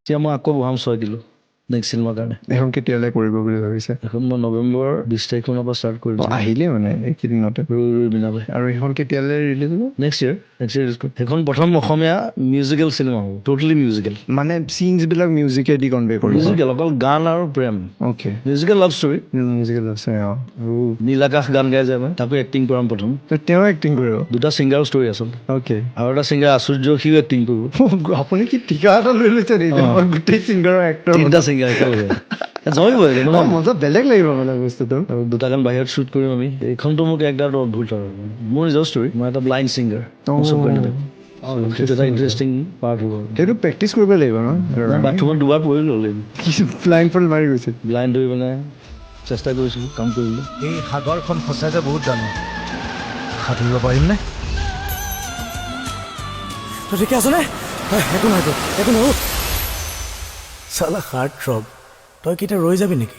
এতিয়া মই আকৌ বহাম 6 কিলো নেক্সট চিনেমাৰ কাৰণে। এখন কেতিয়ালৈ কৰিব বুলি ভাবিছে? এখন মই নৱেম্বৰ 20 তাৰিখমানৰ পৰা ষ্টাৰ্ট কৰিম। আহিলে মানে এইকেইদিনতে। ৰৈ বিনাবে। আৰু সেইখন কেতিয়ালৈ ৰিলিজ হ'ব? নেক্সট ইয়েৰ সেইখন প্ৰথম অসমীয়া মিউজিকেল চিনেমা হ'ব, টোটেলি মিউজিকেল। মানে চিনছবিলাক মিউজিকেদি কনভে কৰিব? মিউজিকেল, অকল গান আৰু প্ৰেম। Okay. Musical love story. Musical আছে অঁ। আৰু নীল আকাশ গান গাই যায় মই তাকো এক্টিং কৰাম প্ৰথম। তেওঁ এক্টিং কৰিব? 2টা ছিংগাৰ ষ্টৰী আচলতে। অ'কে। আৰু এটা ছিংগাৰ আচুৰ্য, সিও এক্টিং কৰিব। আপুনি কি ঠিকা এটা লৈ লৈছে নেকি? গোটেই ছিংগাৰৰ এক্টৰ 3টা ছিংগাৰ একেলগে জমিবই মজা বেলেগ লাগিব মানে বস্তুটো। আৰু 2টা গান বাহিৰত শ্বুট কৰিম আমি। এইখনতো মোক একদম অদ্ভুত আৰু মোৰ নিজৰ ষ্টৰী। মই এটা ব্লাইণ্ড ছিংগাৰ। সেইটো এটা ইণ্টাৰেষ্টিং পাৰ্ট হ'ব। সেইটো প্ৰেক্টিচ কৰিব লাগিব ন? বাথৰুমত 2বাৰ পৰিলোঁ অলৰেডি। ফ্লাইং ফল মাৰি গৈছিল? ব্লাইণ্ড হৈ পেলাই চেষ্টা কৰিছিলোঁ কাম কৰিবলৈ। এই সাগৰখন সঁচাকৈ বহুত ডাঙৰ, সাঁতুৰিব পাৰিমনে? তই ঠিকে আছনে? একো নহয়, একো নহয়। চালা হাৰ্ট থ্ৰব, তই কেতিয়া ৰৈ যাবি নেকি?